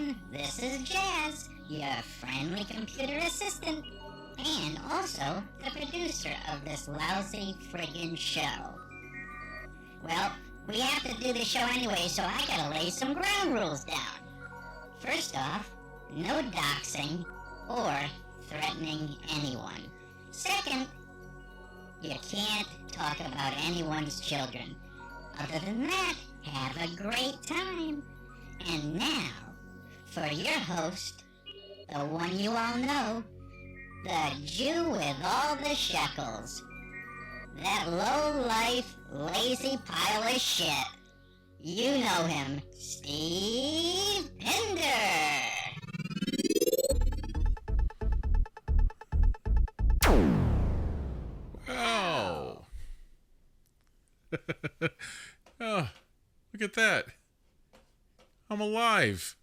everyone, this is Jazz, your friendly computer assistant, and also the producer of this lousy friggin' show. Well, we have to do the show anyway, so I gotta lay some ground rules down. First off, no doxing or threatening anyone. Second, you can't talk about anyone's children. Other than that, have a great time. And now, for your host, the one you all know, the Jew with all the shekels. That low-life, lazy pile of shit. You know him, Steve Pinder. Oh. Oh, look at that. I'm alive.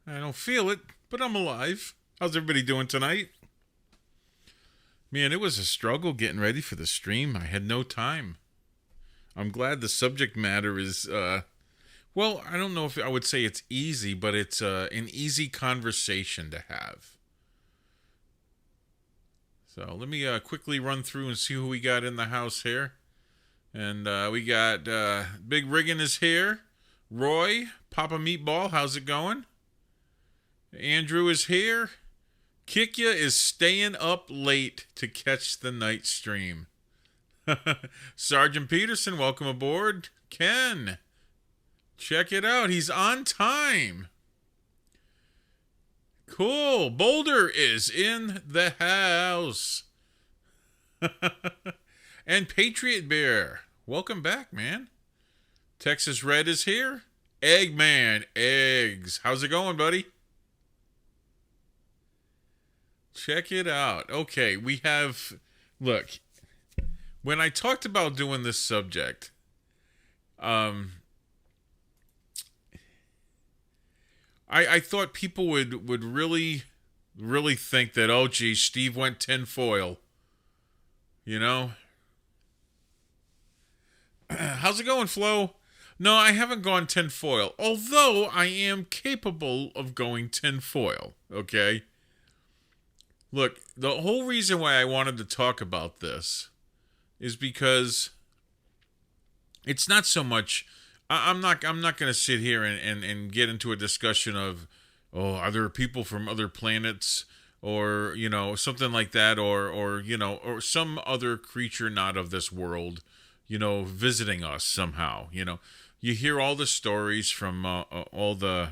I don't feel it, but I'm alive. How's everybody doing tonight? Man, it was a struggle getting ready for the stream. I had no time. I'm glad the subject matter is, well, I don't know if I would say it's easy, but it's an easy conversation to have. So let me quickly run through and see who we got in the house here. And we got Big Riggin is here. Roy, Papa Meatball, how's it going? Andrew is here. Kikya is staying up late to catch the night stream. Sergeant Peterson, welcome aboard. Ken, check it out. He's on time. Cool. Boulder is in the house. And Patriot Bear, welcome back, man. Texas Red is here. Eggman, eggs. How's it going, buddy? Check it out. Okay, we have... Look, when I talked about doing this subject, I thought people would really think that, oh, geez, Steve went tinfoil. You know? How's it going, Flo? No, I haven't gone tinfoil, although I am capable of going tinfoil, okay? Look, the whole reason why I wanted to talk about this is because it's not so much... I'm not going to sit here and get into a discussion of, oh, are there people from other planets or, you know, something like that, or you know, or some other creature not of this world, you know, visiting us somehow. You know, you hear all the stories from all the,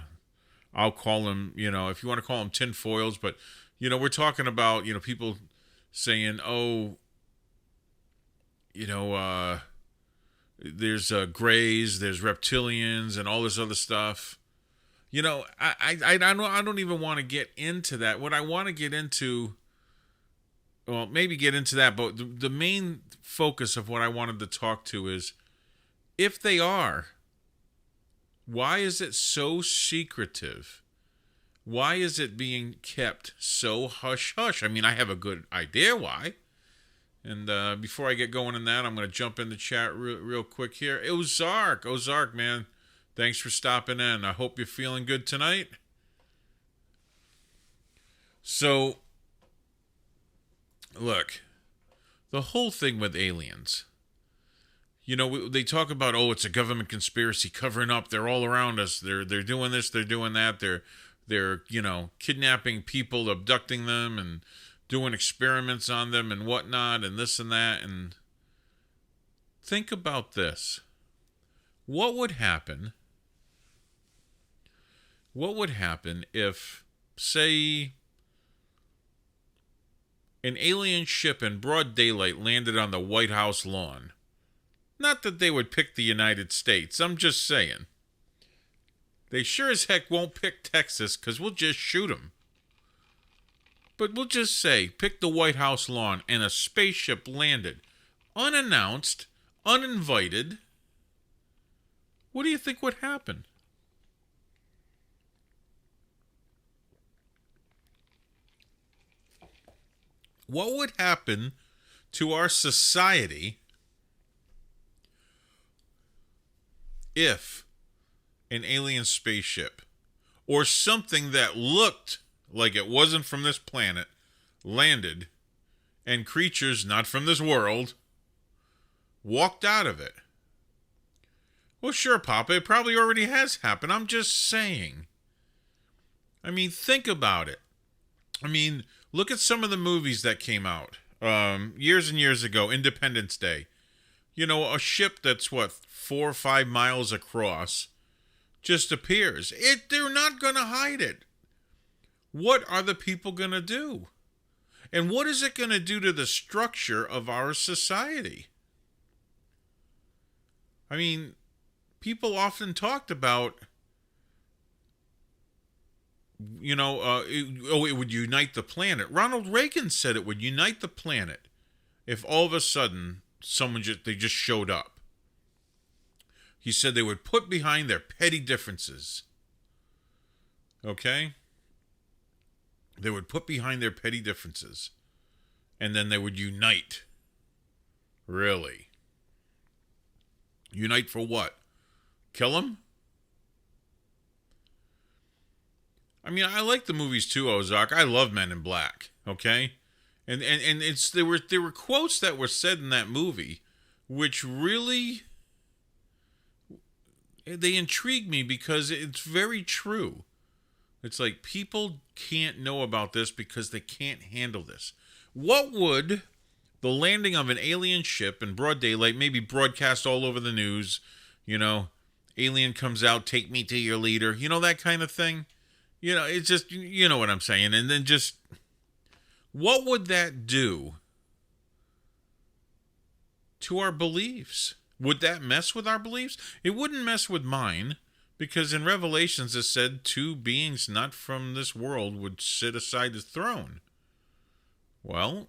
I'll call them, you know, if you want to call them tinfoils, but, you know, we're talking about, you know, people saying, oh, you know, there's grays, there's reptilians, and all this other stuff. You know, I don't even want to get into that. What I want to get into, well, maybe get into that, but the main focus of what I wanted to talk to is, if they are, why is it so secretive? Why is it being kept so hush-hush? I mean, I have a good idea why. And before I get going in that, I'm going to jump in the chat real quick here. Ozark, man. Thanks for stopping in. I hope you're feeling good tonight. So, look, the whole thing with aliens. You know, they talk about, oh, it's a government conspiracy covering up. They're all around us. They're doing this. They're doing that. They're you know, kidnapping people, abducting them, and doing experiments on them and whatnot, and this and that. And think about this. What would happen if, say, an alien ship in broad daylight landed on the White House lawn? Not that they would pick the United States. I'm just saying. They sure as heck won't pick Texas, because we'll just shoot them. But we'll just say, pick the White House lawn, and a spaceship landed. Unannounced, uninvited. What do you think would happen? What would happen to our society if an alien spaceship or something that looked like it wasn't from this planet landed, and creatures not from this world walked out of it. Well, sure, Papa, it probably already has happened. I'm just saying. I mean, think about it. I mean, look at some of the movies that came out years and years ago. Independence Day. You know, a ship that's, 4 or 5 miles across just appears. They're not going to hide it. What are the people going to do? And what is it going to do to the structure of our society? I mean, people often talked about, it would unite the planet. Ronald Reagan said it would unite the planet if all of a sudden they just showed up. He said they would put behind their petty differences. Okay? They would put behind their petty differences. And then they would unite. Really? Unite for what? Kill them? I mean, I like the movies too, Ozark. I love Men in Black. Okay? And there were quotes that were said in that movie which really, they intrigue me because it's very true. It's like people can't know about this because they can't handle this. What would the landing of an alien ship in broad daylight, maybe broadcast all over the news, alien comes out, take me to your leader, that kind of thing? It's just, you know what I'm saying. And then just, what would that do to our beliefs? Would that mess with our beliefs? It wouldn't mess with mine, because in Revelations it said 2 beings not from this world would sit aside the throne. Well,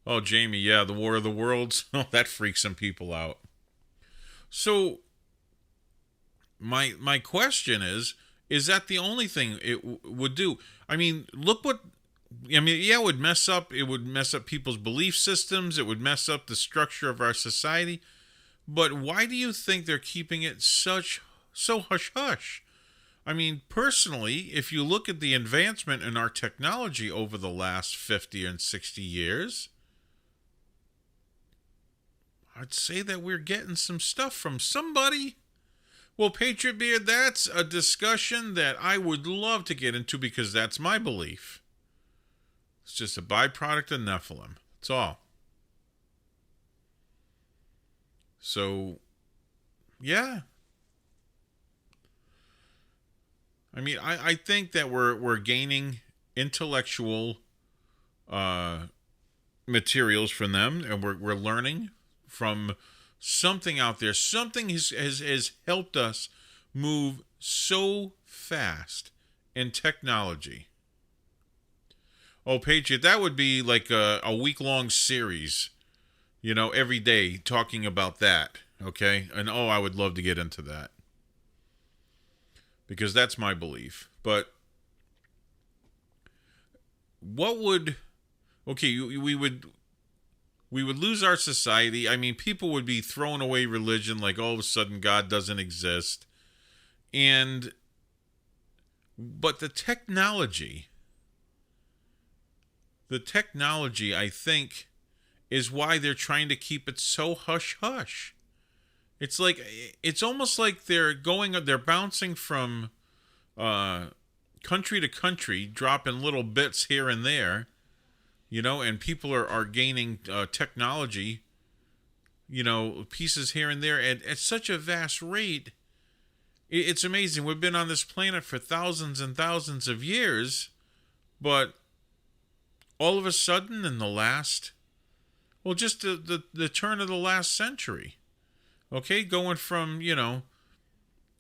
oh, Jamie, yeah, the War of the Worlds, that freaks some people out. So, my question is that the only thing it would do? I mean, it would mess up people's belief systems, it would mess up the structure of our society, but why do you think they're keeping it so hush-hush? I mean, personally, if you look at the advancement in our technology over the last 50 and 60 years, I'd say that we're getting some stuff from somebody. Well, Patriot Beard, that's a discussion that I would love to get into because that's my belief. It's just a byproduct of Nephilim. That's all. So, yeah. I mean, I think that we're gaining intellectual materials from them, and we're learning from something out there. Something has helped us move so fast in technology. Oh, Patriot, that would be like a week-long series, every day talking about that, okay? And I would love to get into that, because that's my belief. But what would, we would lose our society. I mean, people would be throwing away religion, like all of a sudden God doesn't exist. But the technology, I think, is why they're trying to keep it so hush-hush. It's almost like they're bouncing from country to country, dropping little bits here and there, and people are gaining technology, pieces here and there at such a vast rate. It's amazing. We've been on this planet for thousands and thousands of years, but all of a sudden in the last, just the turn of the last century, okay, going from, the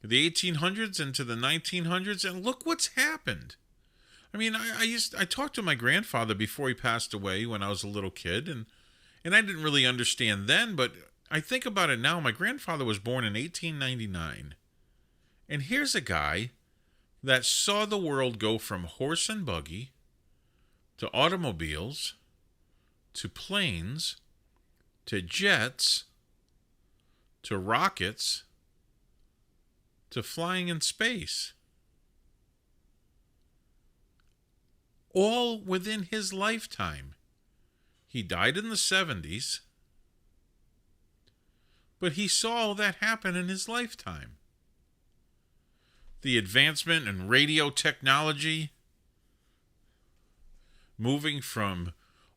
1800s into the 1900s, and look what's happened. I mean, I talked to my grandfather before he passed away when I was a little kid, and I didn't really understand then, but I think about it now. My grandfather was born in 1899, and here's a guy that saw the world go from horse and buggy to automobiles to planes to jets to rockets to flying in space. All within his lifetime. He died in the 70s, but he saw all that happen in his lifetime. The advancement in radio technology, moving from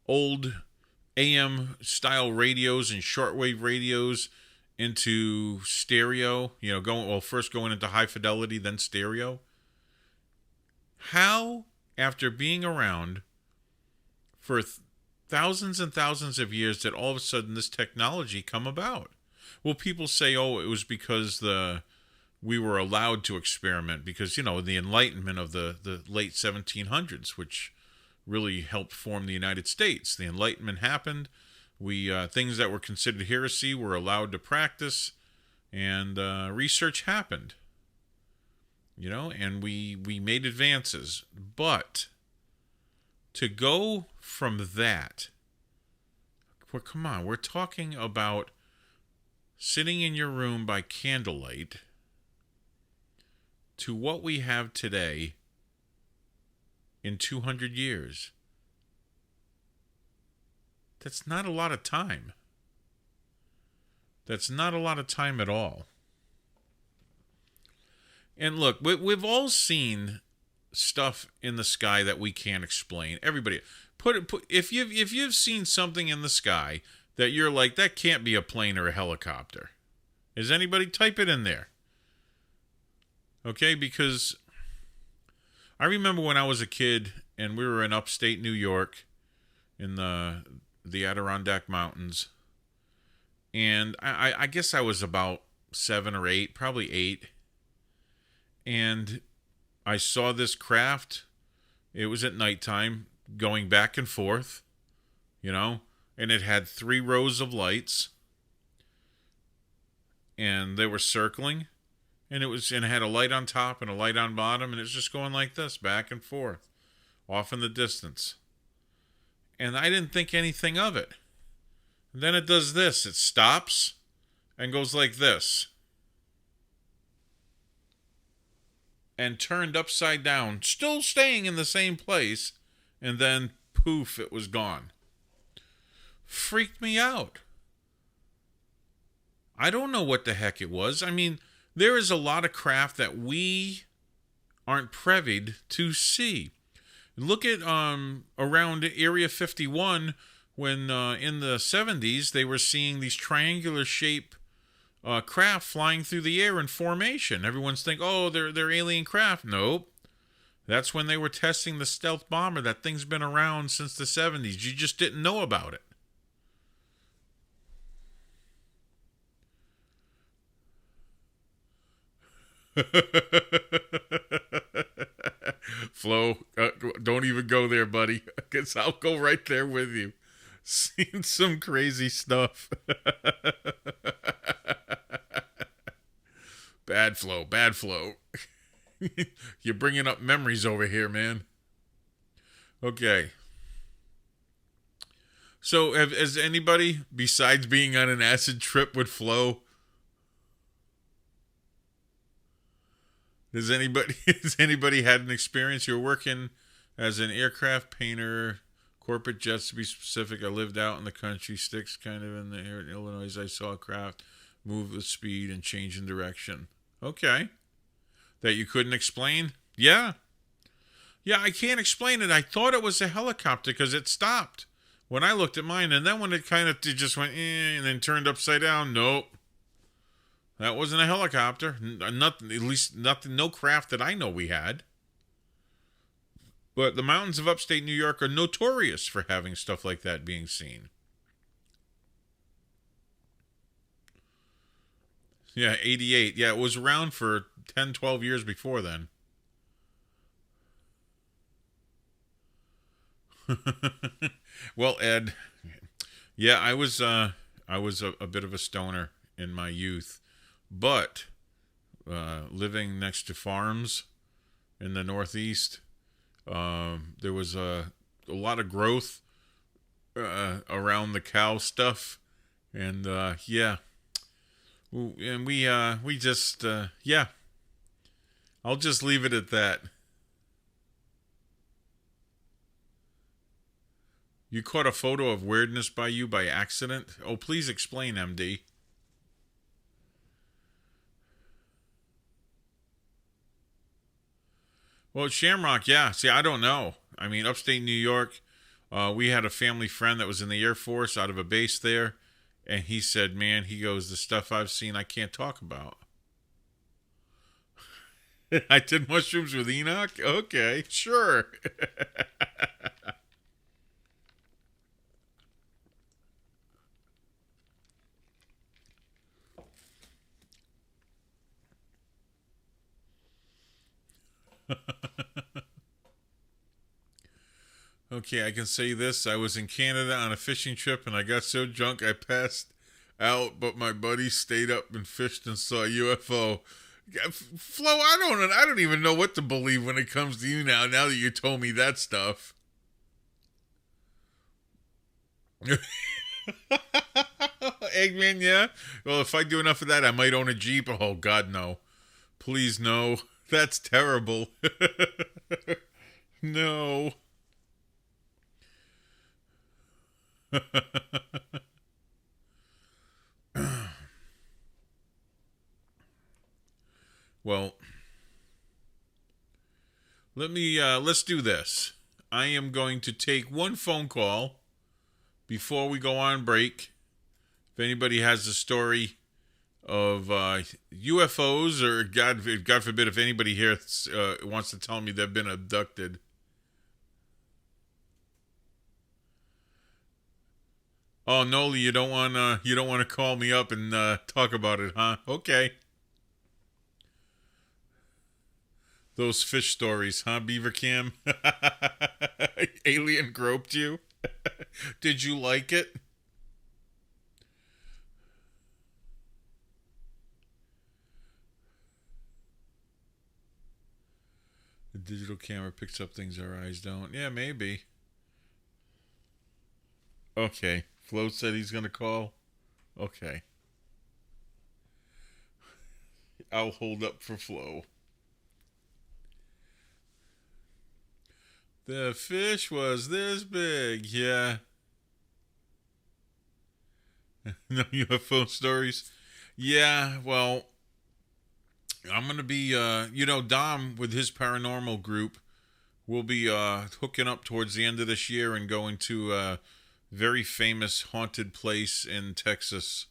old AM style radios and shortwave radios into stereo, first going into high fidelity, then stereo. How, after being around for thousands and thousands of years, did all of a sudden this technology come about? Well, people say, oh, it was because we were allowed to experiment because, the Enlightenment of the late 1700s, which really helped form the United States. The Enlightenment happened. We things that were considered heresy were allowed to practice, and research happened. And we made advances. But to go from that, well, come on, we're talking about sitting in your room by candlelight to what we have today in 200 years. That's not a lot of time. That's not a lot of time at all. And look, we've all seen stuff in the sky that we can't explain. Everybody, if you've seen something in the sky that you're like, that can't be a plane or a helicopter. Is anybody? Type it in there. Okay, because I remember when I was a kid and we were in upstate New York in the Adirondack Mountains, and I guess I was about 7 or 8, probably 8, and I saw this craft. It was at nighttime, going back and forth, and it had 3 rows of lights, and they were circling, and it had a light on top and a light on bottom, and it was just going like this, back and forth, off in the distance. And I didn't think anything of it. And then it does this. It stops and goes like this. And turned upside down, still staying in the same place, and then poof, it was gone. Freaked me out. I don't know what the heck it was. I mean, there is a lot of craft that we aren't privy to see. Look at around Area 51 when in the 70s they were seeing these triangular shape craft flying through the air in formation. Everyone's thinking, oh, they're alien craft. Nope. That's when they were testing the stealth bomber. That thing's been around since the 70s. You just didn't know about it. Flo, don't even go there, buddy, because I'll go right there with you. Seeing some crazy stuff. Bad Flo. You're bringing up memories over here, man. Okay. So, has anybody, besides being on an acid trip with Flo, has anybody had an experience? You're working as an aircraft painter, corporate jets to be specific. I lived out in the country, sticks kind of in the air in Illinois. I saw a craft move with speed and change in direction. Okay. That you couldn't explain? Yeah. Yeah, I can't explain it. I thought it was a helicopter because it stopped when I looked at mine. And then when it just went, and then turned upside down, nope. That wasn't a helicopter. Nothing, at least nothing, no craft that I know we had. But the mountains of upstate New York are notorious for having stuff like that being seen. Yeah, 88. Yeah, it was around for 10, 12 years before then. Well, Ed, yeah, I was a bit of a stoner in my youth. But living next to farms in the Northeast, there was a lot of growth around the cow stuff. And, yeah, And we just, yeah. I'll just leave it at that. You caught a photo of weirdness by you by accident? Oh, please explain, MD. Well, Shamrock, yeah. See, I don't know. I mean, upstate New York, we had a family friend that was in the Air Force out of a base there, and he said, man, he goes, the stuff I've seen I can't talk about. I did mushrooms with Enoch? Okay, sure. Okay, I can say this. I was in Canada on a fishing trip and I got so drunk I passed out, but my buddy stayed up and fished and saw a UFO. Flo, I don't even know what to believe when it comes to you now that you told me that stuff. Eggman, yeah? Well, if I do enough of that, I might own a Jeep. Oh, God, no. Please, no. That's terrible. No. Well, let's do this. I am going to take one phone call before we go on break. If anybody has a story of UFOs, or God forbid, if anybody here wants to tell me they've been abducted. Oh, Noli, you don't want to call me up and talk about it, huh? Okay. Those fish stories, huh, Beaver Cam? Alien groped you? Did you like it? The digital camera picks up things our eyes don't. Yeah, maybe. Okay. Flo said he's going to call. Okay. I'll hold up for Flo. The fish was this big, yeah. No UFO stories? Yeah, well, I'm going to be, Dom with his paranormal group will be hooking up towards the end of this year and going to a very famous haunted place in Texas.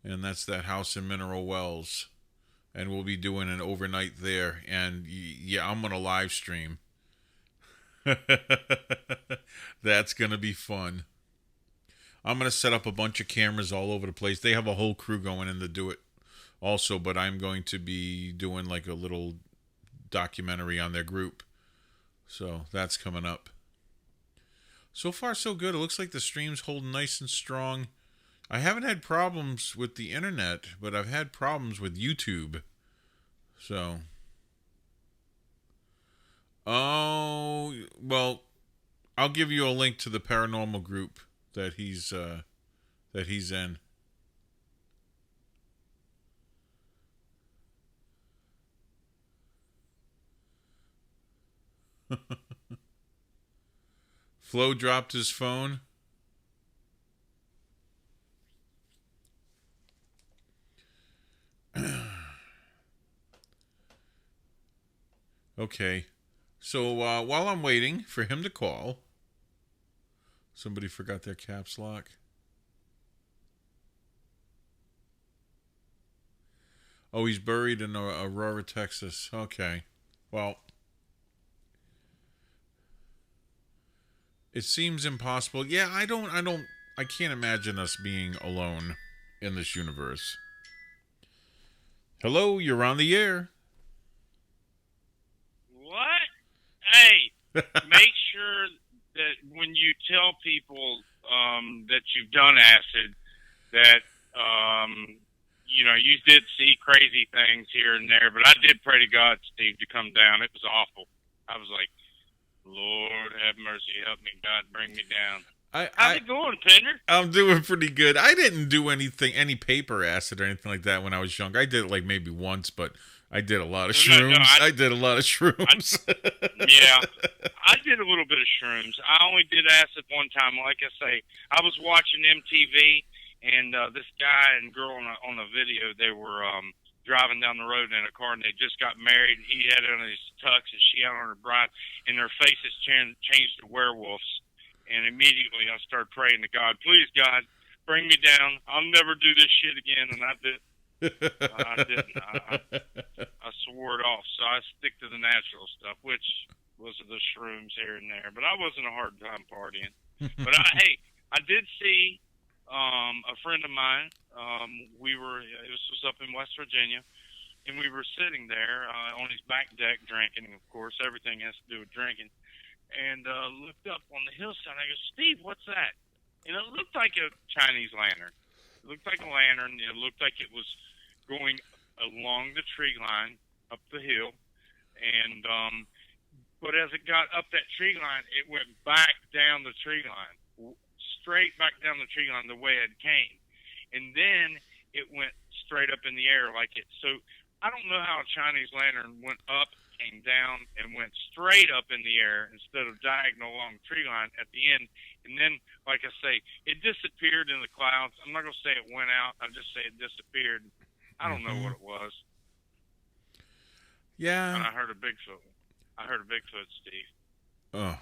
And that's that house in Mineral Wells. And we'll be doing an overnight there. And yeah, I'm going to live stream. That's going to be fun. I'm going to set up a bunch of cameras all over the place. They have a whole crew going in to do it also, but I'm going to be doing like a little documentary on their group. So that's coming up. So far, so good. It looks like the stream's holding nice and strong. I haven't had problems with the internet, but I've had problems with YouTube. So... Oh, well, I'll give you a link to the paranormal group that he's in. Flo dropped his phone. Okay. So while I'm waiting for him to call, somebody forgot their caps lock. Oh, he's buried in Aurora, Texas. Okay. Well, it seems impossible. Yeah, I can't imagine us being alone in this universe. Hello, you're on the air. What? Hey, make sure that when you tell people that you've done acid, that you did see crazy things here and there. But I did pray to God, Steve, to come down. It was awful. I was like, Lord have mercy, help me, God, bring me down. How's it going, Pinder? I'm doing pretty good. I didn't do any paper acid or anything like that when I was young. I did it like maybe once, but I did a lot of shrooms. I did a lot of shrooms. Yeah, I did a little bit of shrooms. I only did acid one time. Like I say, I was watching MTV, and this guy and girl on a video, they were driving down the road in a car, and they just got married. He had on his tux, and she had on her bride, and their faces changed to werewolves. And immediately I started praying to God, please, God, bring me down. I'll never do this shit again. And I did. I didn't. I swore it off. So I stick to the natural stuff, which was the shrooms here and there. But I wasn't a hard time partying. But I did see a friend of mine. This was up in West Virginia, and we were sitting there on his back deck drinking. Of course, everything has to do with drinking. And looked up on the hillside. I go, Steve, what's that? And it looked like a Chinese lantern. It looked like a lantern. It looked like it was going along the tree line up the hill. And but as it got up that tree line, it went back down the tree line, straight back down the tree line the way it came. And then it went straight up in the air like it. So I don't know how a Chinese lantern went up, came down, and went straight up in the air instead of diagonal along the tree line at the end. And then, like I say, it disappeared in the clouds. I'm not going to say it went out. I'll just say it disappeared. I don't know what it was. Yeah. And I heard a Bigfoot. Steve. Oh.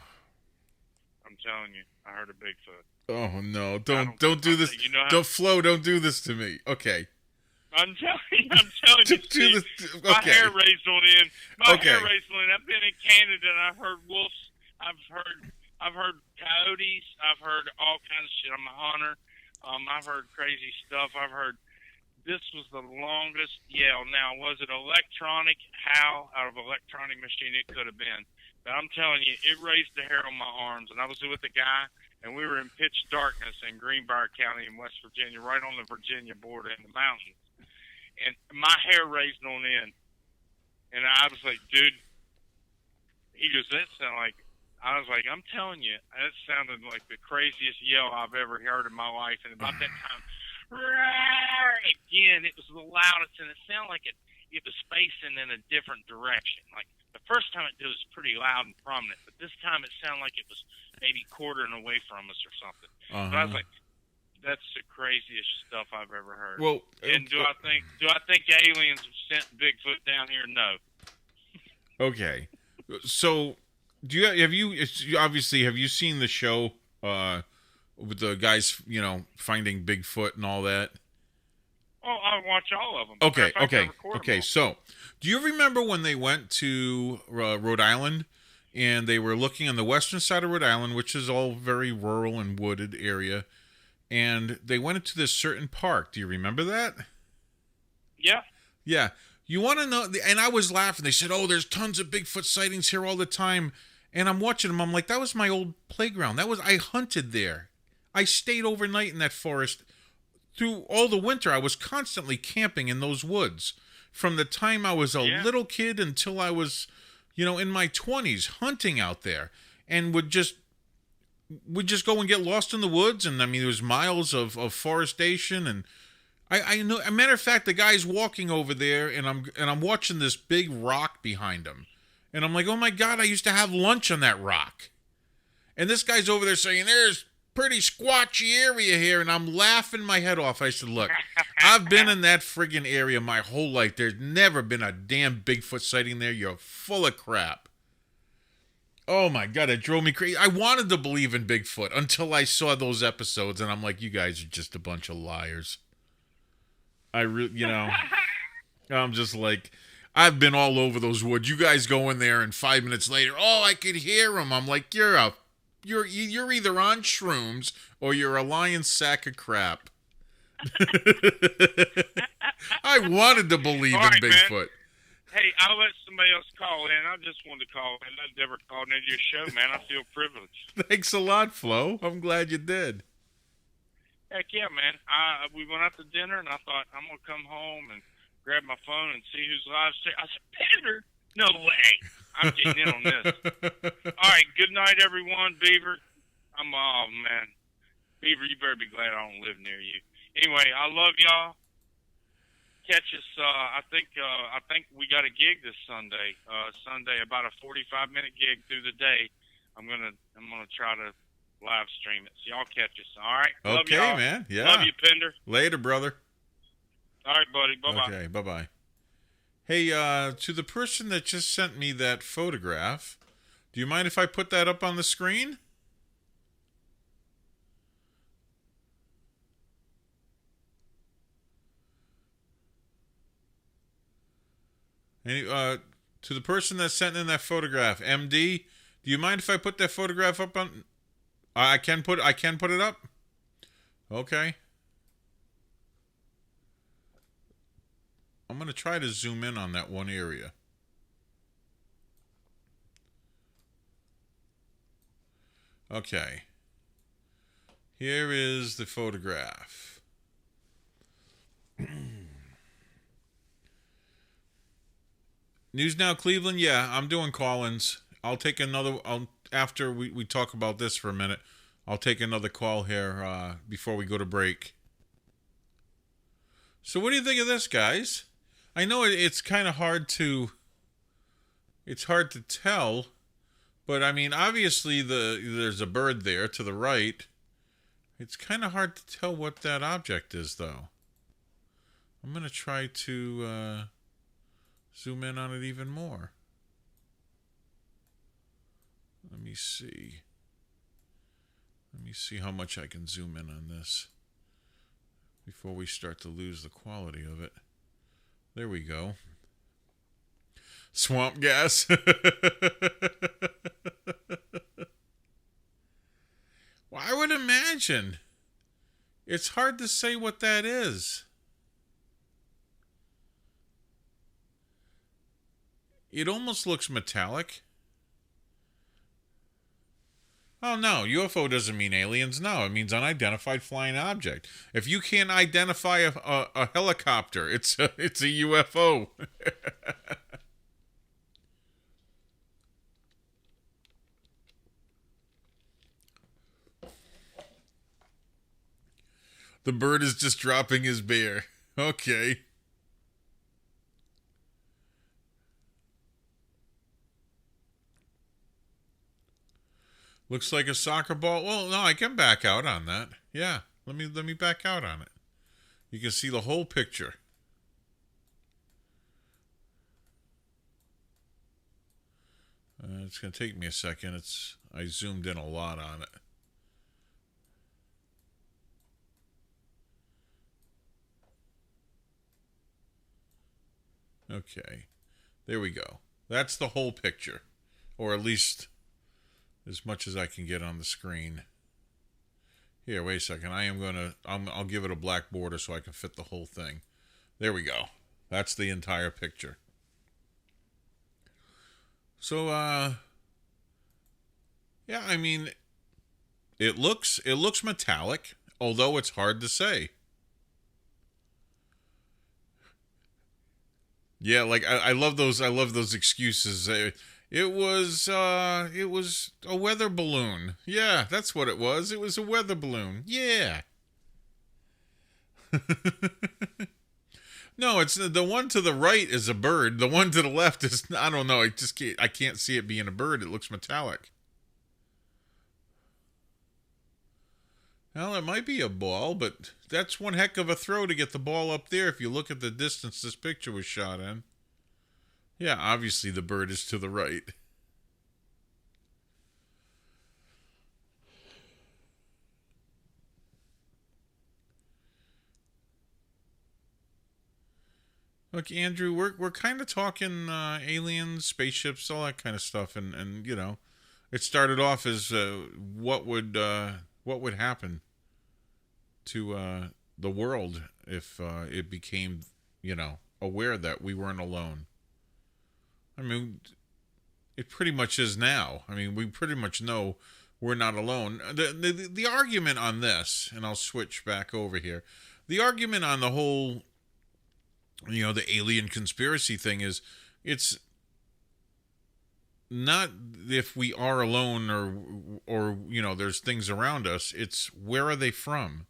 I'm telling you, I heard a Bigfoot. Oh, no. Don't do this. Flo, don't do this to me. Okay. I'm telling you, Steve, my hair raised on end. Hair raised on end. I've been in Canada and I've heard wolves. I've heard coyotes. I've heard all kinds of shit. I'm a hunter. I've heard crazy stuff. I've heard this was the longest yell. Now, was it electronic howl out of an electronic machine? It could have been. But I'm telling you, it raised the hair on my arms. And I was with a guy, and we were in pitch darkness in Greenbrier County in West Virginia, right on the Virginia border in the mountains. And my hair raised on end. And I was like, dude, he goes, that sounded like, I was like, I'm telling you, that sounded like the craziest yell I've ever heard in my life. And about that time, again, it was the loudest, and it sounded like it was spacing in a different direction. Like, the first time it was pretty loud and prominent, but this time it sounded like it was maybe quartering away from us or something. So I was like, that's the craziest stuff I've ever heard. Well, and do I think aliens have sent Bigfoot down here? No. Okay. So, have you seen the show with the guys, finding Bigfoot and all that? Oh, I watch all of them. Okay. So, do you remember when they went to Rhode Island and they were looking on the western side of Rhode Island, which is all very rural and wooded area? And they went into this certain park. Do you remember that? Yeah. Yeah. You want to know? And I was laughing. They said, "Oh, there's tons of Bigfoot sightings here all the time." And I'm watching them. I'm like, that was my old playground. I hunted there. I stayed overnight in that forest. Through all the winter, I was constantly camping in those woods. From the time I was a little kid until I was, in my 20s, hunting out there. And would just go and get lost in the woods, and I mean there was miles of forestation, and I know. As a matter of fact, the guy's walking over there, and I'm watching this big rock behind him, and I'm like, oh my God, I used to have lunch on that rock, and this guy's over there saying there's pretty squatchy area here, and I'm laughing my head off. I said, look, I've been in that friggin' area my whole life. There's never been a damn Bigfoot sighting there. You're full of crap. Oh my God, it drove me crazy. I wanted to believe in Bigfoot until I saw those episodes, and I'm like, you guys are just a bunch of liars. I'm just like, I've been all over those woods. You guys go in there, and 5 minutes later, oh, I could hear him. I'm like, you're either on shrooms or you're a lying sack of crap. I wanted to believe in Bigfoot. Man. Hey, I'll let somebody else call in. I just wanted to call in. I never called into your show, man. I feel privileged. Thanks a lot, Flo. I'm glad you did. Heck yeah, man. We went out to dinner, and I thought, I'm going to come home and grab my phone and see who's live. I said, Pinder? No way. I'm getting in on this. All right, good night, everyone. Beaver. Oh, man. Beaver, you better be glad I don't live near you. Anyway, I love y'all. Catch us. I think we got a gig this Sunday. Sunday, about a 45-minute gig through the day. I'm gonna try to live stream it. So y'all catch us. All right. Love Okay, y'all. man. Yeah. Love you, Pinder. Later, brother. All right, buddy. Bye-bye. Okay, bye-bye. Hey, to the person that just sent me that photograph, do you mind if I put that up on the screen? To the person that sent in that photograph, MD, do you mind if I put that photograph up on? I can put it up. Okay. I'm gonna try to zoom in on that one area. Okay. Here is the photograph. News Now Cleveland, yeah, I'm doing call-ins. I'll take another, after we talk about this for a minute, I'll take another call here before we go to break. So what do you think of this, guys? I know it's kind of hard to tell, but I mean, obviously there's a bird there to the right. It's kind of hard to tell what that object is, though. I'm going to try to zoom in on it even more. Let me see. Let me see how much I can zoom in on this before we start to lose the quality of it. There we go. Swamp gas. Well, I would imagine. It's hard to say what that is. It almost looks metallic. Oh, no. UFO doesn't mean aliens. No, it means unidentified flying object. If you can't identify a helicopter, it's a UFO. The bird is just dropping his bear. Okay. Looks like a soccer ball. Well, no, I can back out on that. Yeah, let me back out on it. You can see the whole picture. It's going to take me a second. I zoomed in a lot on it. Okay, there we go. That's the whole picture, or at least as much as I can get on the screen. Here, wait a second. I'll give it a black border so I can fit the whole thing. There we go. That's the entire picture. So, yeah, I mean, it looks metallic, although it's hard to say. Yeah, like I love those excuses. It was a weather balloon. Yeah, that's what it was. It was a weather balloon. Yeah. No, it's the one to the right is a bird. The one to the left is, I don't know. I can't see it being a bird. It looks metallic. Well, it might be a ball, but that's one heck of a throw to get the ball up there if you look at the distance this picture was shot in. Yeah, obviously the bird is to the right. Look, Andrew, we're kind of talking aliens, spaceships, all that kind of stuff, and you know, it started off as what would happen to the world if it became, you know, aware that we weren't alone. I mean, it pretty much is now. I mean, we pretty much know we're not alone. The argument on this, and I'll switch back over here. The argument on the whole, you know, the alien conspiracy thing is, it's not if we are alone or there's things around us. It's where are they from?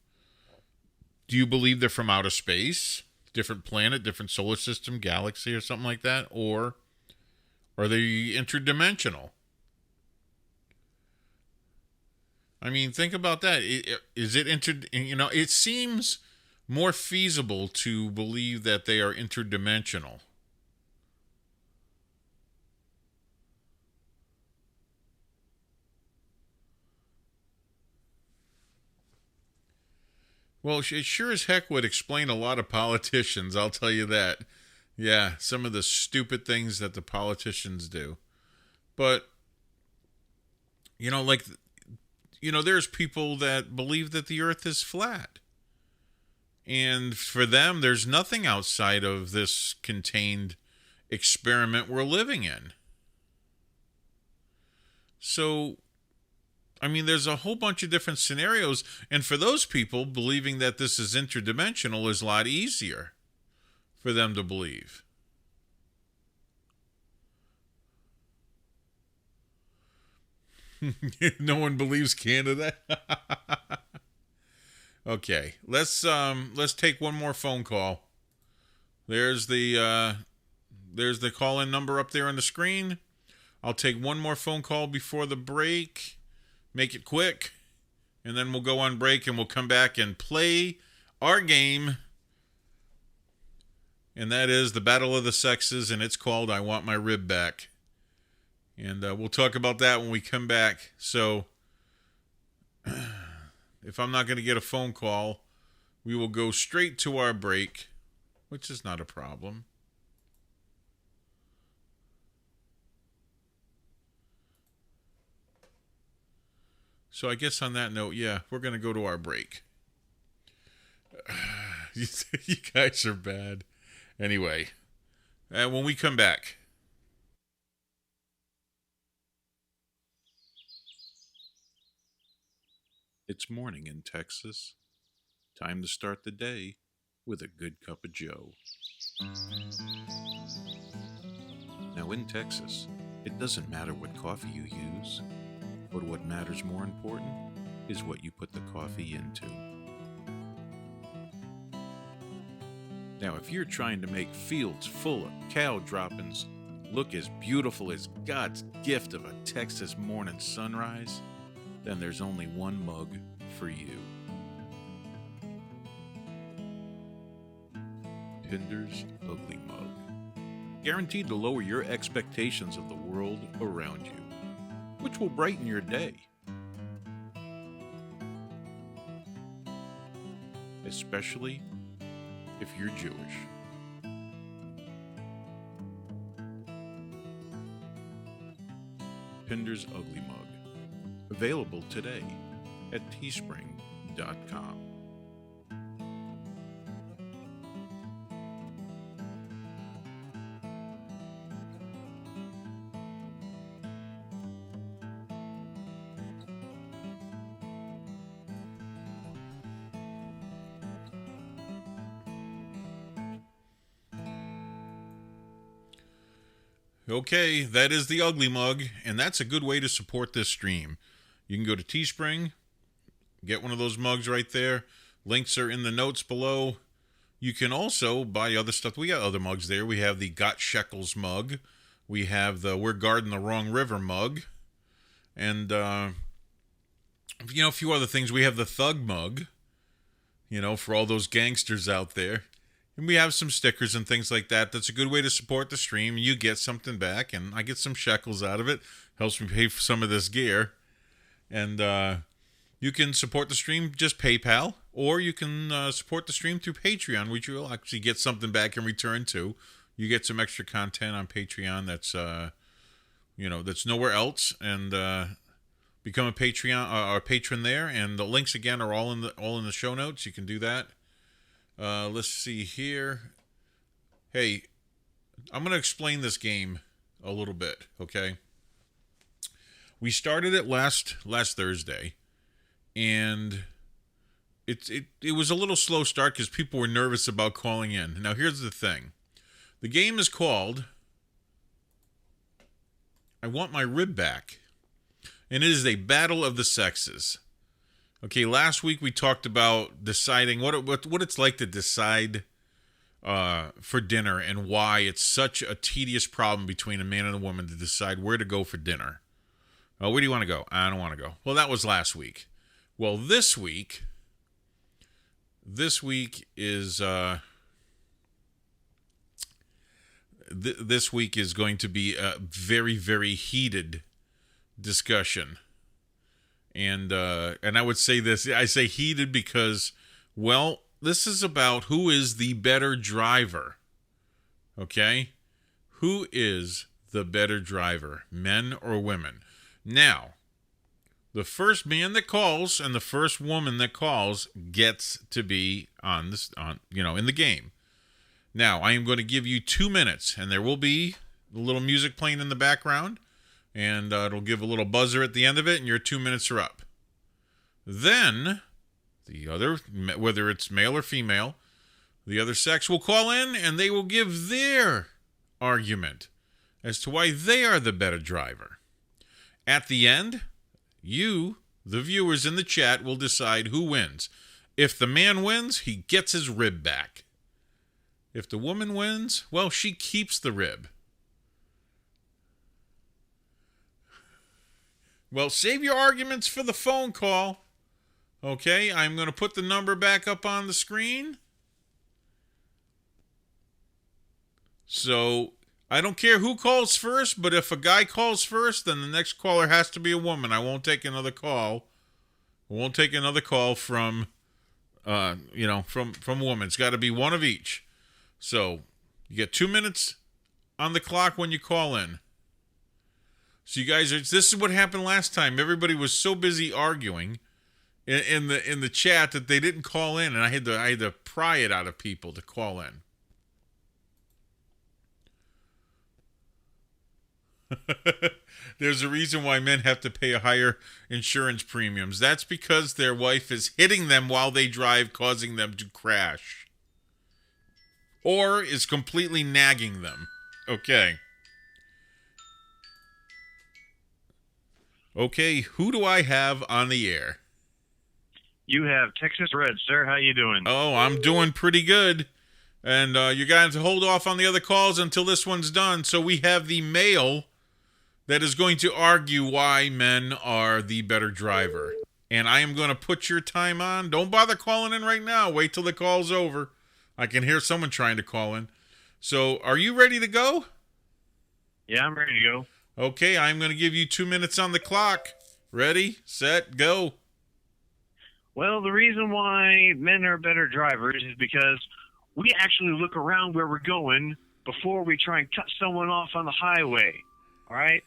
Do you believe they're from outer space, different planet, different solar system, galaxy, or something like that? Or are they interdimensional? I mean, think about that. Is it it seems more feasible to believe that they are interdimensional. Well, it sure as heck would explain a lot of politicians, I'll tell you that. Yeah, some of the stupid things that the politicians do. But, there's people that believe that the earth is flat. And for them, there's nothing outside of this contained experiment we're living in. So, I mean, there's a whole bunch of different scenarios. And for those people, believing that this is interdimensional is a lot easier for them to believe. No one believes Canada. Okay, let's take one more phone call. There's the call-in number up there on the screen. I'll take one more phone call before the break. Make it quick, and then we'll go on break and we'll come back and play our game. And that is the Battle of the Sexes, and it's called I Want My Rib Back. And we'll talk about that when we come back. So if I'm not going to get a phone call, we will go straight to our break, which is not a problem. So I guess on that note, yeah, we're going to go to our break. You guys are bad. Anyway, when we come back. It's morning in Texas. Time to start the day with a good cup of joe. Now in Texas, it doesn't matter what coffee you use, but what matters more important is what you put the coffee into. Now if you're trying to make fields full of cow droppings look as beautiful as God's gift of a Texas morning sunrise, then there's only one mug for you. Pinder's Ugly Mug. Guaranteed to lower your expectations of the world around you, which will brighten your day. Especially if you're Jewish. Pinder's Ugly Mug. Available today at teespring.com. Okay, that is the Ugly Mug, and that's a good way to support this stream. You can go to Teespring, get one of those mugs right there. Links are in the notes below. You can also buy other stuff. We got other mugs there. We have the Got Shekels mug. We have the We're Guarding the Wrong River mug. And, a few other things. We have the Thug mug, for all those gangsters out there. And we have some stickers and things like that. That's a good way to support the stream. You get something back, and I get some shekels out of it. Helps me pay for some of this gear. And you can support the stream just PayPal, or you can support the stream through Patreon, which you'll actually get something back in return to. You get some extra content on Patreon that's that's nowhere else, and become a Patreon or a patron there. And the links again are all in the show notes. You can do that. Let's see here. Hey, I'm going to explain this game a little bit, okay? We started it last Thursday, and it was a little slow start because people were nervous about calling in. Now, here's the thing. The game is called I want my rib back. And it is a battle of the sexes. Okay, last week we talked about deciding what it's like to decide for dinner and why it's such a tedious problem between a man and a woman to decide where to go for dinner. Oh, where do you want to go? I don't want to go. Well, that was last week. Well, this week is this week is going to be a very, very heated discussion. And I would say this, I say heated because, well, this is about who is the better driver. Okay? Who is the better driver, men or women? Now, the first man that calls and the first woman that calls gets to be in the game. Now, I am going to give you 2 minutes, and there will be a little music playing in the background, and it'll give a little buzzer at the end of it, and your 2 minutes are up. Then, the other, whether it's male or female, the other sex will call in, and they will give their argument as to why they are the better driver. At the end, you, the viewers in the chat, will decide who wins. If the man wins, he gets his rib back. If the woman wins, well, she keeps the rib. Well, save your arguments for the phone call. Okay, I'm going to put the number back up on the screen. So, I don't care who calls first, but if a guy calls first, then the next caller has to be a woman. I won't take another call. I won't take another call from a woman. It's got to be one of each. So, you get 2 minutes on the clock when you call in. So you guys, this is what happened last time. Everybody was so busy arguing in the chat that they didn't call in, and I had to pry it out of people to call in. There's a reason why men have to pay a higher insurance premiums. That's because their wife is hitting them while they drive, causing them to crash. Or is completely nagging them. Okay. Okay, who do I have on the air? You have Texas Red, sir. How you doing? Oh, I'm doing pretty good. And you guys hold off on the other calls until this one's done. So we have the male that is going to argue why men are the better driver. And I am going to put your time on. Don't bother calling in right now. Wait till the call's over. I can hear someone trying to call in. So are you ready to go? Yeah, I'm ready to go. Okay, I'm going to give you 2 minutes on the clock. Ready, set, go. Well, the reason why men are better drivers is because we actually look around where we're going before we try and cut someone off on the highway. All right?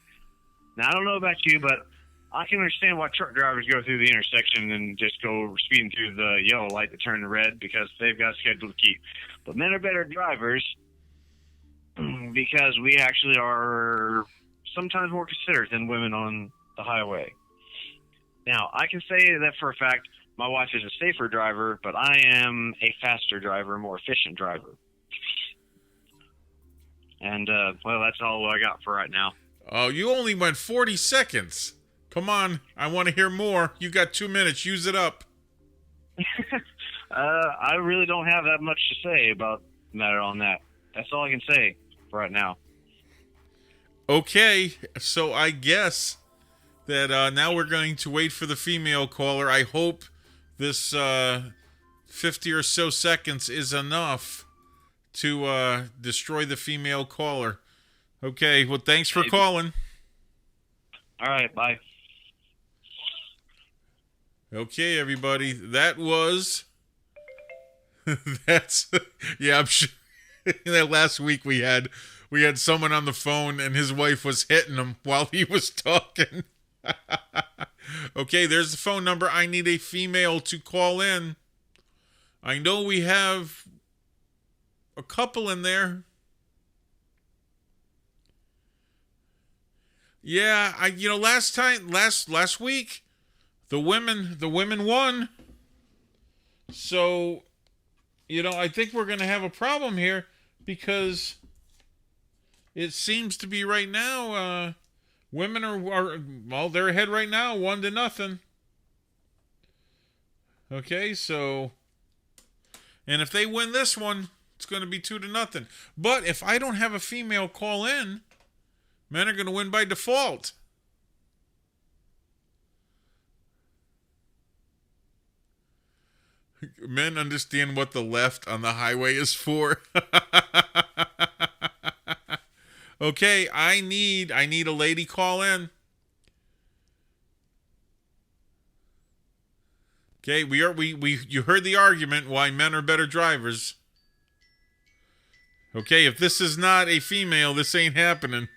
Now, I don't know about you, but I can understand why truck drivers go through the intersection and just go speeding through the yellow light to turn to red because they've got a schedule to keep. But men are better drivers because we actually are sometimes more considerate than women on the highway. Now, I can say that for a fact, my wife is a safer driver, but I am a faster driver, a more efficient driver. And, well, that's all I got for right now. Oh, you only went 40 seconds. Come on, I want to hear more. You got 2 minutes. Use it up. I really don't have that much to say about matter on that. That's all I can say for right now. Okay, so I guess that now we're going to wait for the female caller. I hope this 50 or so seconds is enough to destroy the female caller. Okay, well, thanks for calling. All right, bye. Okay, everybody, that was... yeah, I'm sure that last week we had someone on the phone and his wife was hitting him while he was talking. Okay, there's the phone number. I need a female to call in. I know we have a couple in there. Yeah, last week the women won. So, I think we're going to have a problem here because it seems to be right now Women are well, they're ahead right now, 1-0. Okay, so, and if they win this one, it's going to be 2-0. But if I don't have a female call in, men are going to win by default. Men understand what the left on the highway is for. Okay, I need a lady call in. Okay, you heard the argument why men are better drivers. Okay, if this is not a female, this ain't happening.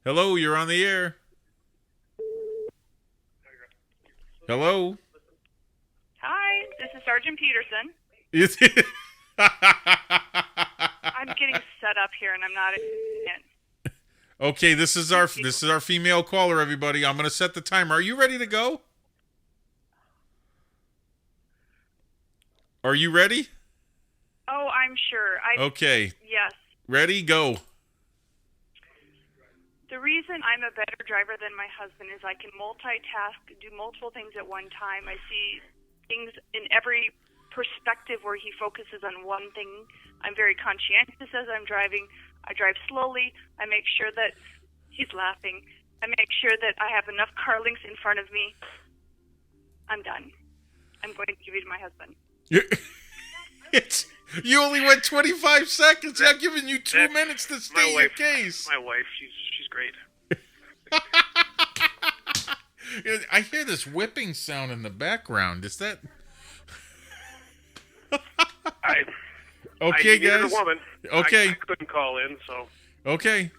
Hello, you're on the air. Hello. Hi, this is Sergeant Peterson. I'm getting set up here, and I'm not in. Okay, this is our female caller, everybody. I'm going to set the timer. Are you ready to go? Are you ready? Oh, I'm sure. Okay. Yes. Ready? Go. The reason I'm a better driver than my husband is I can multitask, do multiple things at one time. I see things in every perspective where he focuses on one thing. I'm very conscientious as I'm driving. I drive slowly. I make sure that he's laughing. I make sure that I have enough car links in front of me. I'm done. I'm going to give you to my husband. You only went 25 seconds. I'm giving you 2 minutes to state your case. My wife, she's great. I hear this whipping sound in the background. Is that... Okay, I needed guys. a woman. Okay. I couldn't call in, so. Okay.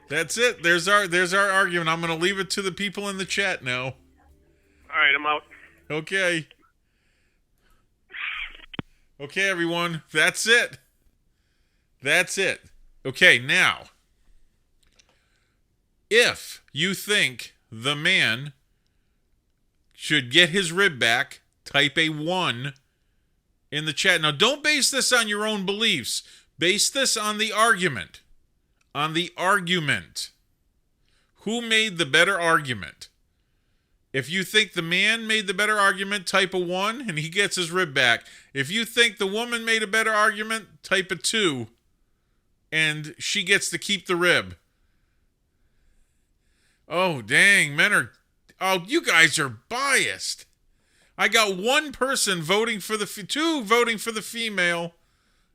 That's it. There's our argument. I'm going to leave it to the people in the chat now. All right, I'm out. Okay. Okay, everyone. That's it. That's it. Okay, now, if you think the man should get his rib back, type a 1 in the chat. Now, don't base this on your own beliefs. Base this on the argument. On the argument. Who made the better argument? If you think the man made the better argument, type a 1 and he gets his rib back. If you think the woman made a better argument, type a 2 and she gets to keep the rib. Oh, dang, men are... Oh, you guys are biased. I got one person voting for the... two voting for the female.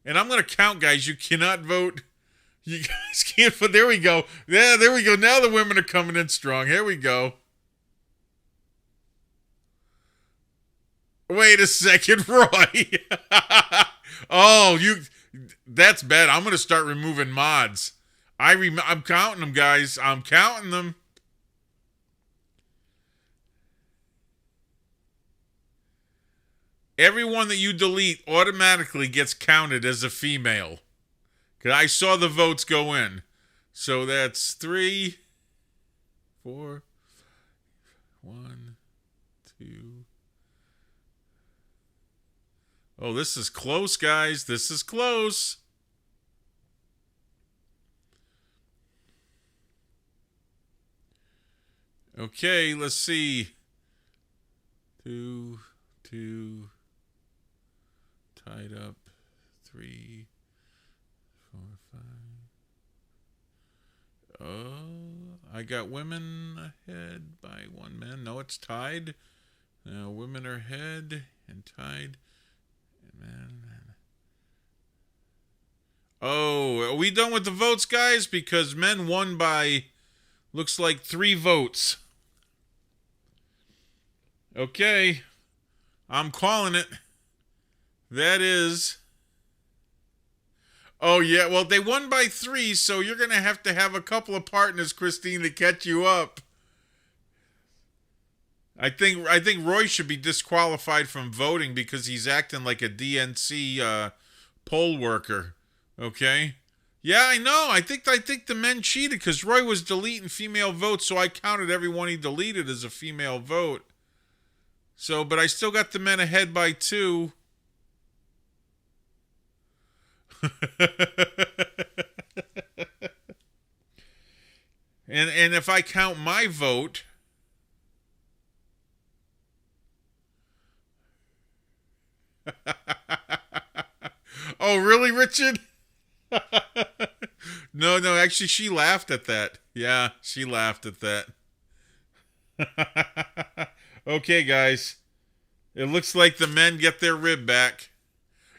And I'm going to count, guys. You cannot vote. You guys can't... But there we go. Yeah, there we go. Now the women are coming in strong. Here we go. Wait a second, Roy. Oh, you... That's bad. I'm going to start removing mods. I'm counting them, guys. I'm counting them. Everyone that you delete automatically gets counted as a female. Because I saw the votes go in. So that's 3, 4, 1, 2. Oh, this is close, guys. This is close. Okay, let's see. 2, 2. Tied up. 3, 4, 5. Oh, I got women ahead by 1 man. No, it's tied. Now women are ahead and tied. Man. Oh, are we done with the votes, guys? Because men won by, looks like 3 votes. Okay. I'm calling it. That is... Oh, yeah. Well, they won by 3, so you're going to have a couple of partners, Christine, to catch you up. I think Roy should be disqualified from voting because he's acting like a DNC poll worker. Okay? Yeah, I know. I think the men cheated because Roy was deleting female votes, so I counted everyone he deleted as a female vote. So, but I still got the men ahead by 2. And And if I count my vote, oh, really, Richard? No, actually, she laughed at that. Yeah, she laughed at that. Okay, guys. It looks like the men get their rib back.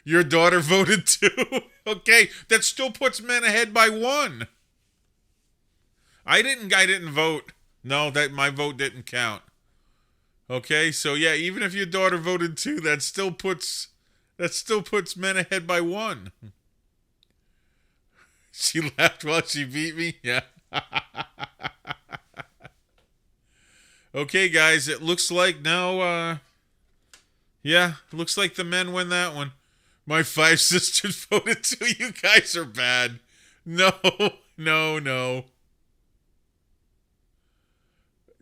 Your daughter voted too. Okay, that still puts men ahead by 1. I didn't vote. No, that my vote didn't count. Okay, so yeah, even if your daughter voted too, that still puts men ahead by 1. She laughed while she beat me. Yeah. Okay, guys, it looks like now, it looks like the men win that one. My 5 sisters voted too. You guys are bad. No.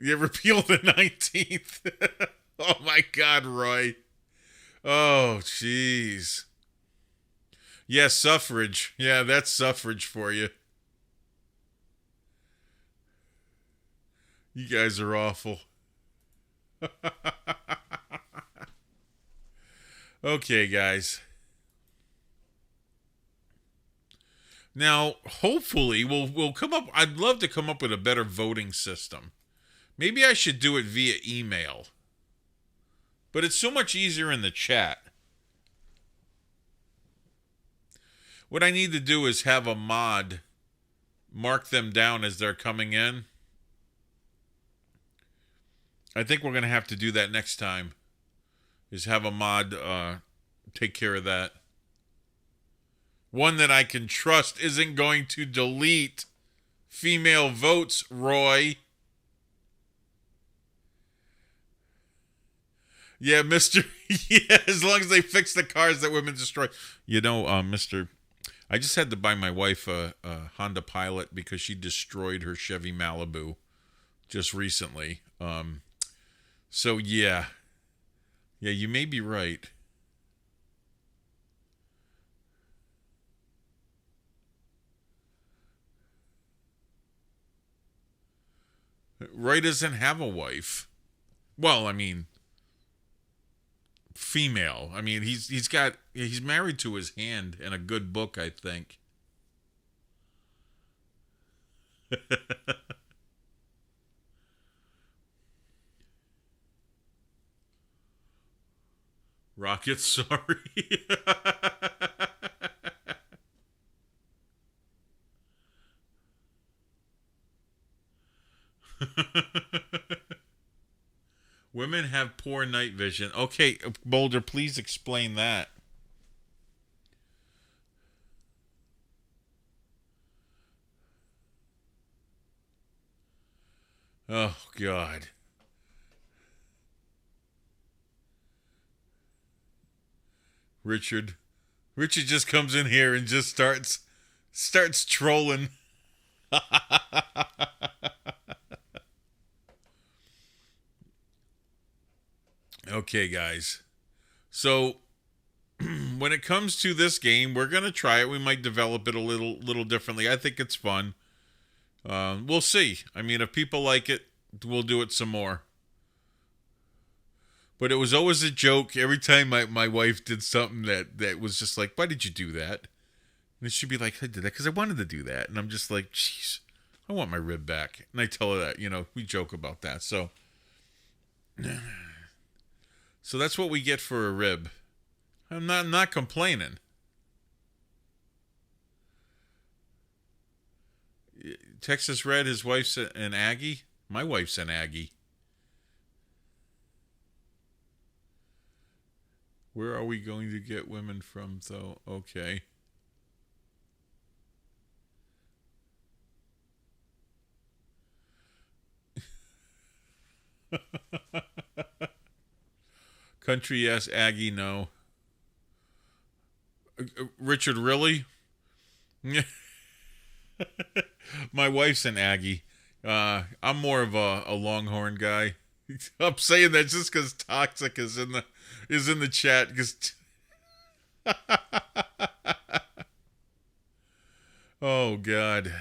You repeal the 19th. Oh, my God, Roy. Oh, jeez. Yeah, suffrage. Yeah, that's suffrage for you. You guys are awful. Okay, guys. Now, hopefully, we'll come up. I'd love to come up with a better voting system. Maybe I should do it via email. But it's so much easier in the chat. What I need to do is have a mod mark them down as they're coming in. I think we're going to have to do that next time. Is have a mod take care of that. One that I can trust isn't going to delete female votes, Roy. Yeah, Mr. Yeah, as long as they fix the cars that women destroy. You know, Mr. I just had to buy my wife a Honda Pilot because she destroyed her Chevy Malibu just recently. So, yeah. Yeah, you may be right. Roy doesn't have a wife. Well, I mean, female. I mean, he's married to his hand and a good book, I think. Rocket, sorry. Women have poor night vision. Okay, Boulder, please explain that. Oh, God. Richard just comes in here and just starts trolling. Okay, guys. So when it comes to this game, we're gonna try it. We might develop it a little differently. I think it's fun. We'll see. I mean, if people like it, we'll do it some more. But it was always a joke every time my wife did something that was just like, why did you do that? And she'd be like, I did that because I wanted to do that. And I'm just like, jeez, I want my rib back. And I tell her that, we joke about that. So that's what we get for a rib. I'm not complaining. Texas Red, his wife's an Aggie. My wife's an Aggie. Where are we going to get women from, though? Okay. Country, yes. Aggie, no. Richard, really? My wife's an Aggie. I'm more of a Longhorn guy. I'm saying that just because Toxic is in the chat. Oh, God.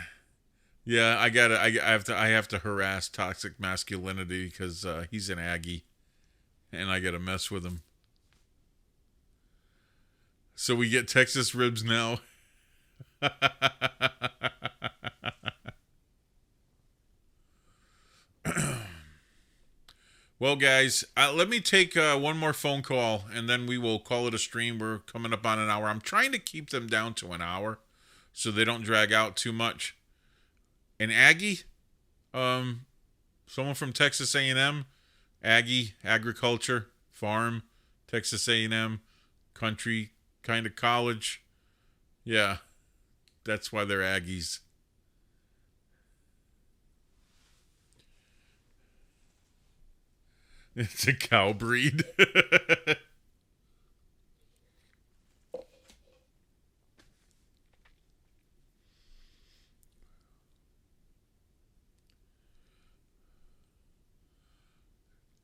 Yeah, I have to harass toxic masculinity because he's an Aggie, and I gotta mess with him. So we get Texas ribs now. Well, guys, let me take one more phone call, and then we will call it a stream. We're coming up on an hour. I'm trying to keep them down to an hour so they don't drag out too much. An Aggie, someone from Texas A&M, Aggie, agriculture, farm, Texas A&M, country, kind of college. Yeah, that's why they're Aggies. It's a cow breed.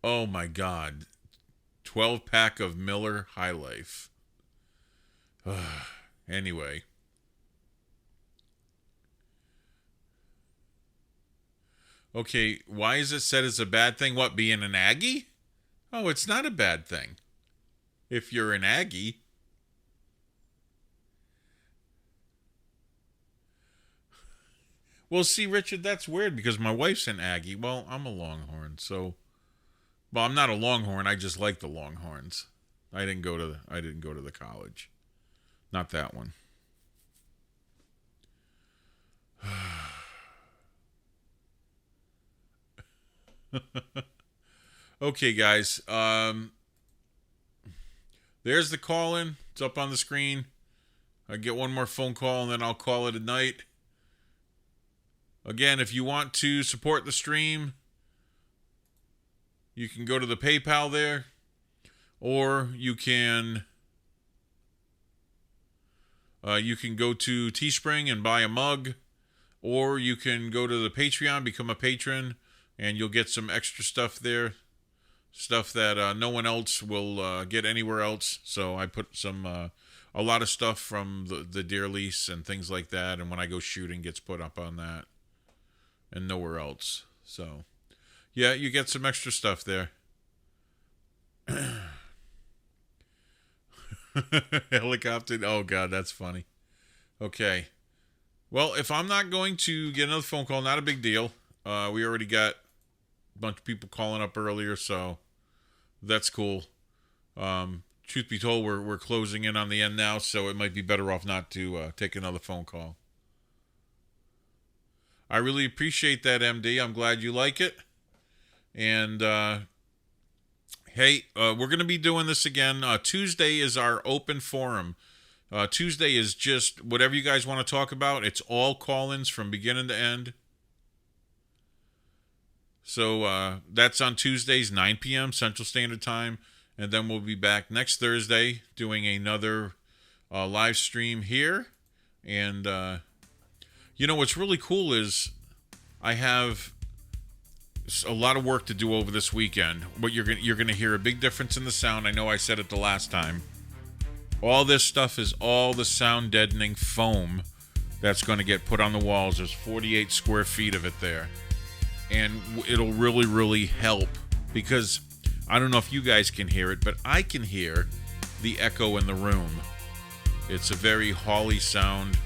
Oh my God. 12-pack of Miller High Life. Anyway. Okay, why is it said it's a bad thing? What, being an Aggie? Oh, it's not a bad thing. If you're an Aggie. Well, see, Richard, that's weird because my wife's an Aggie. Well, I'm a Longhorn, so... Well, I'm not a Longhorn. I just like the Longhorns. I didn't go to the college. Not that one. Okay, guys. There's the call-in. It's up on the screen. I get one more phone call, and then I'll call it a night. Again, if you want to support the stream, you can go to the PayPal there, or you can go to Teespring and buy a mug, or you can go to the Patreon, become a patron, and you'll get some extra stuff there, stuff that no one else will get anywhere else. So I put a lot of stuff from the deer lease and things like that, and when I go shooting gets put up on that, and nowhere else. So yeah, you get some extra stuff there. Helicopter. Oh, God, that's funny. Okay. Well, if I'm not going to get another phone call, not a big deal. We already got a bunch of people calling up earlier, so that's cool. Truth be told, we're closing in on the end now, so it might be better off not to take another phone call. I really appreciate that, MD. I'm glad you like it. And, hey, we're going to be doing this again. Tuesday is our open forum. Tuesday is just whatever you guys want to talk about. It's all call-ins from beginning to end. So that's on Tuesdays, 9 p.m. Central Standard Time. And then we'll be back next Thursday doing another live stream here. And, what's really cool is I have a lot of work to do over this weekend. But you're gonna hear a big difference in the sound. I know I said it the last time. All this stuff is all the sound deadening foam that's going to get put on the walls. There's 48 square feet of it there, and it'll really, really help because I don't know if you guys can hear it, but I can hear the echo in the room. It's a very holly sound,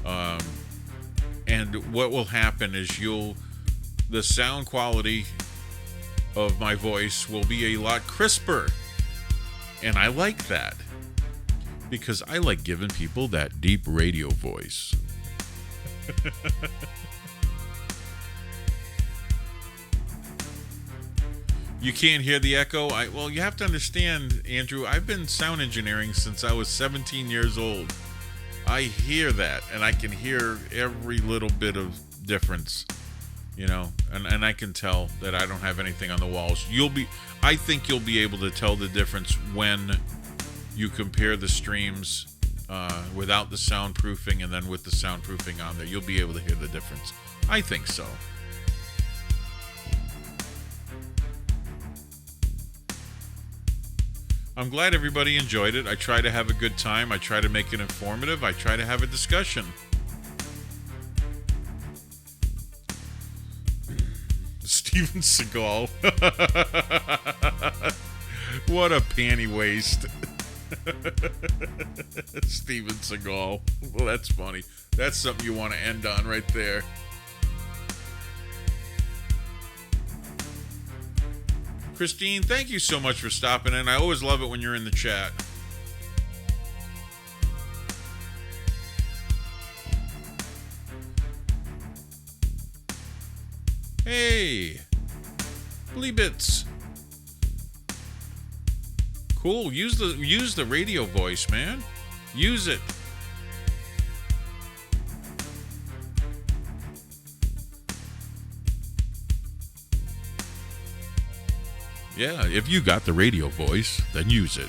and what will happen is the sound quality of my voice will be a lot crisper. And I like that because I like giving people that deep radio voice. You can't hear the echo? Well, you have to understand, Andrew, I've been sound engineering since I was 17 years old. I hear that, and I can hear every little bit of difference. And I can tell that I don't have anything on the walls. I think you'll be able to tell the difference when you compare the streams without the soundproofing and then with the soundproofing on there. You'll be able to hear the difference. I think so. I'm glad everybody enjoyed it. I try to have a good time. I try to make it informative. I try to have a discussion. Steven Seagal. What a panty waste. Steven Seagal. Well, that's funny. That's something you want to end on right there. Christine, thank you so much for stopping in. I always love it when you're in the chat. Hey, Bleebits. Cool. Use the radio voice, man. Use it. Yeah, if you got the radio voice, then use it.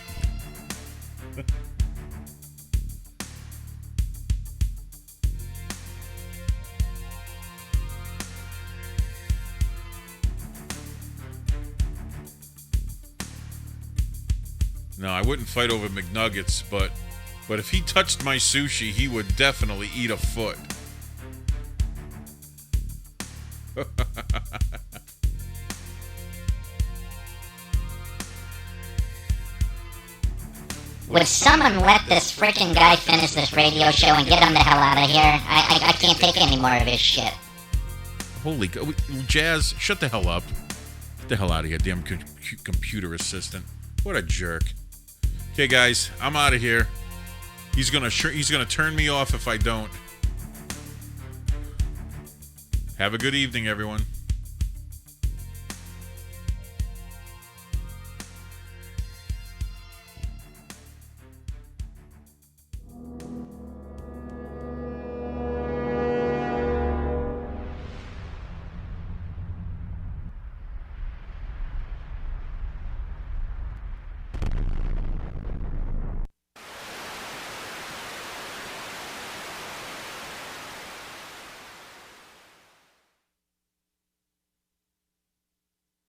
No, I wouldn't fight over McNuggets, but if he touched my sushi, he would definitely eat a foot. Would someone let this freaking guy finish this radio show and get him the hell out of here? I can't take any more of his shit. Holy God. Jazz, shut the hell up. Get the hell out of here, damn computer assistant. What a jerk. Okay, guys, I'm out of here. He's gonna turn me off if I don't. Have a good evening, everyone.